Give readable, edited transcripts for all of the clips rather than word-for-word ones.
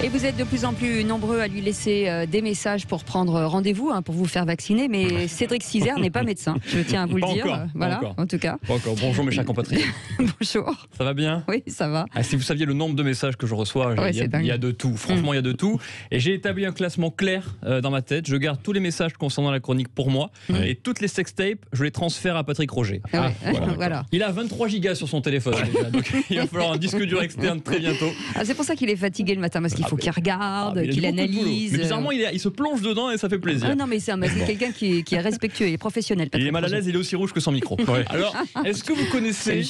Et vous êtes de plus en plus nombreux à lui laisser des messages pour prendre rendez-vous, pour vous faire vacciner. Mais Cédric Cizère n'est pas médecin, je tiens à vous le dire. Encore, voilà, encore. en tout cas. Encore. Bonjour mes chers compatriotes. Bonjour. Ça va bien? Oui, ça va. Si vous saviez le nombre de messages que je reçois, il y a de tout. Franchement, il y a de tout. Et j'ai établi un classement clair dans ma tête. Je garde tous les messages concernant la chronique pour moi. Et toutes les sextapes, je les transfère à Patrick Roger. Voilà. Il a 23 gigas sur son téléphone déjà, donc il va falloir un disque dur externe très bientôt. C'est pour ça qu'il est fatigué le matin, parce qu'il faut qu'il regarde, qu'il analyse. Mais bizarrement, il se plonge dedans et ça fait plaisir. Non, mais c'est quelqu'un qui est respectueux et professionnel. Il est mal à l'aise, il est aussi rouge que son micro. Alors, est-ce que vous connaissez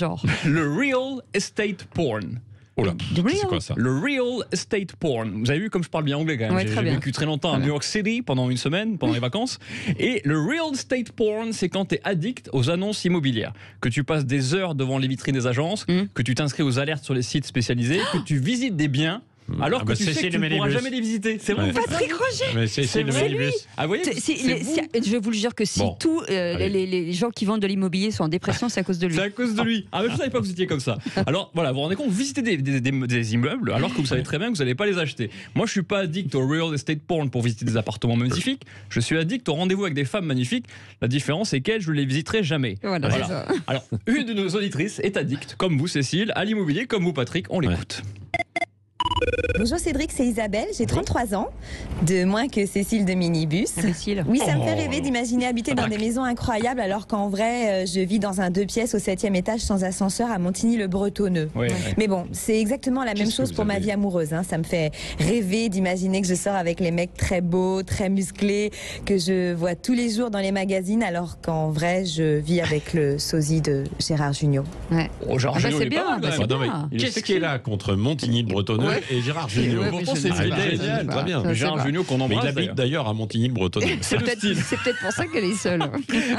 le real estate porn? Oh là, c'est quoi ça? Le real estate porn. Vous avez vu comme je parle bien anglais quand même. J'ai vécu très longtemps à New York City pendant une semaine, pendant les vacances. Et le real estate porn, c'est quand tu es addict aux annonces immobilières, que tu passes des heures devant les vitrines des agences, que tu t'inscris aux alertes sur les sites spécialisés, que tu visites des biens. Alors que tu sais que tu ne pourras jamais les visiter. C'est vrai. Patrick Roger. Mais c'est le minibus. Ah, vous voyez, je vous le jure que si tous les gens qui vendent de l'immobilier sont en dépression, c'est à cause de lui. C'est à cause de lui. Ah, mais je ne savais pas que vous étiez comme ça. Alors voilà, vous vous rendez compte, vous visitez des immeubles alors que vous savez très bien que vous n'allez pas les acheter. Moi, je ne suis pas addict au real estate porn pour visiter des appartements magnifiques. Je suis addict au rendez-vous avec des femmes magnifiques. La différence, c'est qu'elles, je ne les visiterai jamais. Voilà. Ça. Alors, une de nos auditrices est addict, comme vous, Cécile, à l'immobilier, comme vous, Patrick. On l'écoute. Bonjour Cédric, c'est Isabelle, j'ai 33 ans, de moins que Cécile de Minibus. Oui, ça me fait rêver d'imaginer habiter dans des maisons incroyables alors qu'en vrai, je vis dans un 2 pièces au 7e étage sans ascenseur à Montigny-le-Bretonneux. Mais bon, c'est exactement la même chose pour ma vie amoureuse. Ça me fait rêver d'imaginer que je sors avec les mecs très beaux, très musclés, que je vois tous les jours dans les magazines alors qu'en vrai, je vis avec le sosie de Gérard Jugnot. Gérard Jugnot, c'est bien. Qu'est-ce qui est là contre Montigny-le-Bretonneux et Gérard Jugnot? C'est génial, très bien. Gérard Jugnot qu'on embrasse. Mais il habite d'ailleurs à Montigny-le-Bretonneux. C'est le style. C'est peut-être pour ça qu'elle est seule.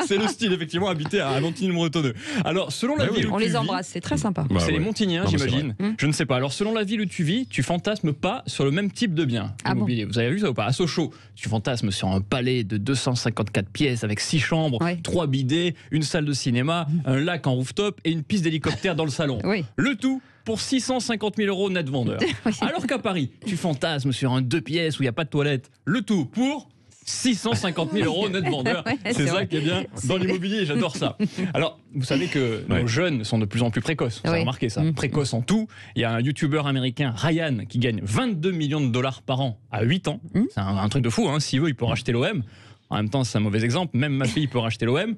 C'est le style, effectivement, habiter à Montigny-le-Bretonneux. Alors, selon la ville où on tu les vis, embrasse, c'est très sympa. C'est les Montigniens, j'imagine. Je ne sais pas. Alors, selon la ville où tu vis, tu fantasmes pas sur le même type de bien immobilier. Vous avez vu ça ou pas? À Sochaux, tu fantasmes sur un palais de 254 pièces avec 6 chambres, 3 bidets, une salle de cinéma, un lac en rooftop et une piste d'hélicoptère dans le salon. Le tout pour 650 000 € net vendeur. Alors qu'à Paris, tu fantasmes sur un 2 pièces où il n'y a pas de toilette. Le tout pour 650 000 € net vendeur. C'est ça qui est bien dans l'immobilier, j'adore ça. Alors, vous savez que nos jeunes sont de plus en plus précoces. Vous avez remarqué ça, précoces en tout. Il y a un youtubeur américain, Ryan, qui gagne 22 millions de dollars par an à 8 ans. C'est un truc de fou, s'il veut, il peut racheter l'OM. En même temps, c'est un mauvais exemple. Même ma fille peut racheter l'OM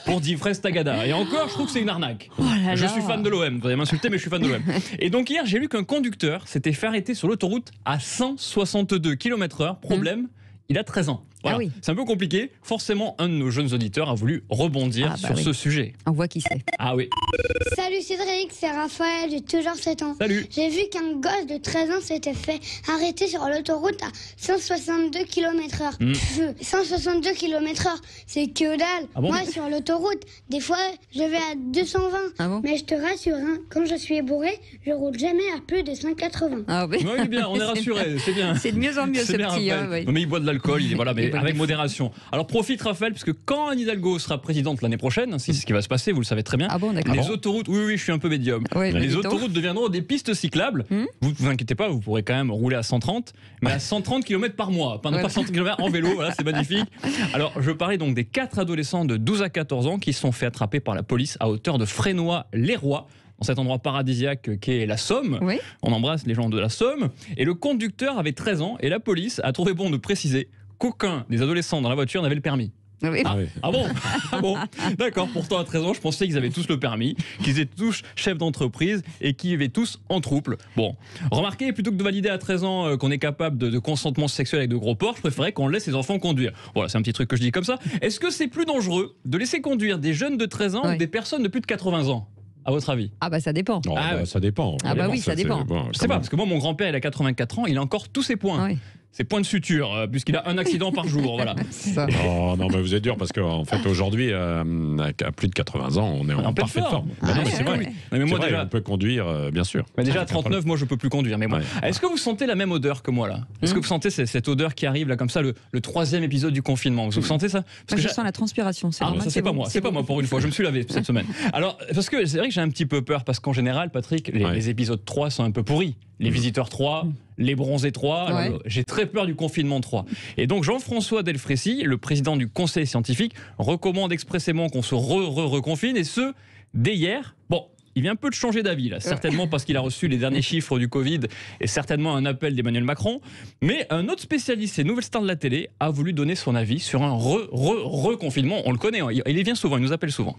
pour 10 fraises Tagada. Et encore, je trouve que c'est une arnaque. Je suis fan de l'OM. Vous allez m'insulter, mais je suis fan de l'OM. Et donc hier, j'ai lu qu'un conducteur s'était fait arrêter sur l'autoroute à 162 km/h. Problème, il a 13 ans. Voilà. C'est un peu compliqué. Forcément, un de nos jeunes auditeurs a voulu rebondir sur ce sujet. On voit qui c'est. Ah oui. Salut Cédric, c'est Raphaël, j'ai toujours 7 ans. Salut. J'ai vu qu'un gosse de 13 ans s'était fait arrêter sur l'autoroute à 162 km/h. 162 km/h, c'est que dalle. Moi, sur l'autoroute, des fois, je vais à 220. Mais je te rassure, quand je suis bourré, je roule jamais à plus de 180. Oui, bien, on est rassurés, c'est bien. C'est de mieux en mieux, ce petit. Non, mais il boit de l'alcool, mais avec modération. Alors profite, Raphaël, parce que quand Anne Hidalgo sera présidente l'année prochaine, c'est ce qui va se passer, vous le savez très bien. Les autoroutes, oui, je suis un peu médium. Les autoroutes deviendront des pistes cyclables. Vous inquiétez pas, vous pourrez quand même rouler à 130, mais à 130 km par mois, pas 130 km en vélo, c'est magnifique. Alors je parlais donc des 4 adolescents de 12 à 14 ans qui se sont fait attraper par la police à hauteur de Frénois-les-Rois, dans cet endroit paradisiaque qu'est la Somme. On embrasse les gens de la Somme. Et le conducteur avait 13 ans et la police a trouvé bon de préciser qu'aucun des adolescents dans la voiture n'avait le permis. Ah bon D'accord, pourtant à 13 ans, je pensais qu'ils avaient tous le permis, qu'ils étaient tous chefs d'entreprise et qu'ils vivaient tous en trouble. Bon, remarquez, plutôt que de valider à 13 ans qu'on est capable de consentement sexuel avec de gros porcs, je préférais qu'on laisse les enfants conduire. Voilà, c'est un petit truc que je dis comme ça. Est-ce que c'est plus dangereux de laisser conduire des jeunes de 13 ans ou des personnes de plus de 80 ans, à votre avis? Ça dépend. Ça dépend. Ça dépend. Je sais pas, parce que moi, mon grand-père, il a 84 ans, il a encore tous ses points. Ses points de suture, puisqu'il a un accident par jour. Voilà. Non, mais vous êtes dur parce qu'en fait, aujourd'hui, à plus de 80 ans, on est en parfaite forme. C'est vrai. Mais moi, déjà, on peut conduire, bien sûr. Mais déjà, à 39, moi, je peux plus conduire. Mais bon. Est-ce que vous sentez la même odeur que moi, là? Est-ce que vous sentez cette odeur qui arrive, là, comme ça, le 3e épisode du confinement? Vous sentez ça? Parce que je sens la transpiration. Ça, c'est pas moi. C'est pas moi, pour une fois. Je me suis lavé cette semaine. Alors, parce que c'est vrai que j'ai un petit peu peur, parce qu'en général, Patrick, les épisodes 3 sont un peu pourris. les visiteurs 3, les bronzés 3. J'ai très peur du confinement 3. Et donc Jean-François Delfrécy, le président du conseil scientifique, recommande expressément qu'on se reconfine, et ce, dès hier. Bon, il vient un peu de changer d'avis, là, certainement parce qu'il a reçu les derniers chiffres du Covid et certainement un appel d'Emmanuel Macron. Mais un autre spécialiste et nouvelle star de la télé a voulu donner son avis sur un reconfinement. On le connaît, hein, il vient souvent, il nous appelle souvent.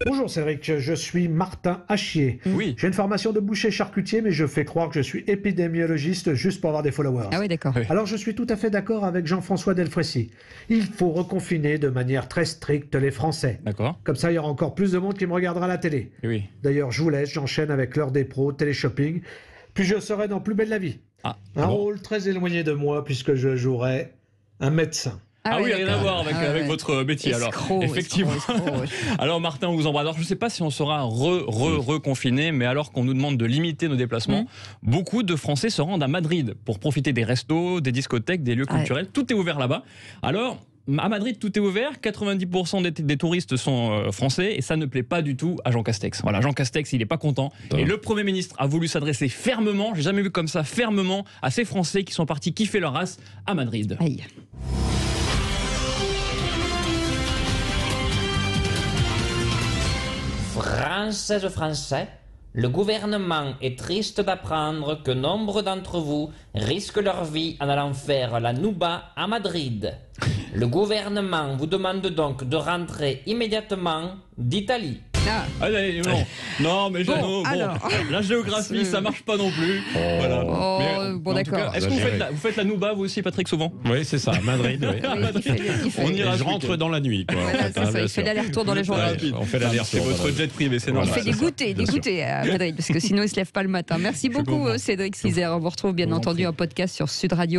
Bonjour Cédric, je suis Martin Hachier. Oui. J'ai une formation de boucher charcutier, mais je fais croire que je suis épidémiologiste juste pour avoir des followers. Ah oui, d'accord. Oui. Alors je suis tout à fait d'accord avec Jean-François Delfrécy. Il faut reconfiner de manière très stricte les Français. D'accord. Comme ça, il y aura encore plus de monde qui me regardera à la télé. Oui. D'ailleurs, je vous laisse, j'enchaîne avec l'heure des pros, téléshopping. Puis je serai dans Plus belle la vie. Un rôle très éloigné de moi puisque je jouerai un médecin. Ah oui, rien à voir avec votre métier. Escroc, effectivement. Alors Martin, on vous embrasse. Alors je ne sais pas si on sera reconfiné, mais alors qu'on nous demande de limiter nos déplacements, beaucoup de Français se rendent à Madrid pour profiter des restos, des discothèques, des lieux culturels. Tout est ouvert là-bas. Alors, à Madrid, tout est ouvert. 90% des touristes sont français et ça ne plaît pas du tout à Jean Castex. Voilà, Jean Castex, il n'est pas content. Et le Premier ministre a voulu s'adresser fermement, j'ai jamais vu comme ça, fermement, à ces Français qui sont partis kiffer leur race à Madrid. Aïe. Françaises, Français, le gouvernement est triste d'apprendre que nombre d'entre vous risquent leur vie en allant faire la Nouba à Madrid. Le gouvernement vous demande donc de rentrer immédiatement d'Italie. Non, mais Jeannot, la géographie, ça marche pas non plus. Voilà. Bon, d'accord. Est-ce que vous faites la Nouba, vous aussi, Patrick, souvent? Oui, c'est ça, Madrid. On ira. Je rentre dans la nuit. Quoi, voilà, c'est ça, il fait l'aller-retour dans les journées. On fait l'aller-retour. C'est votre jet privé, c'est normal. Il fait des goûters à Madrid, parce que sinon il se lève pas le matin. Merci beaucoup, Cédric Cizer. On vous retrouve bien entendu en podcast sur Sud Radio.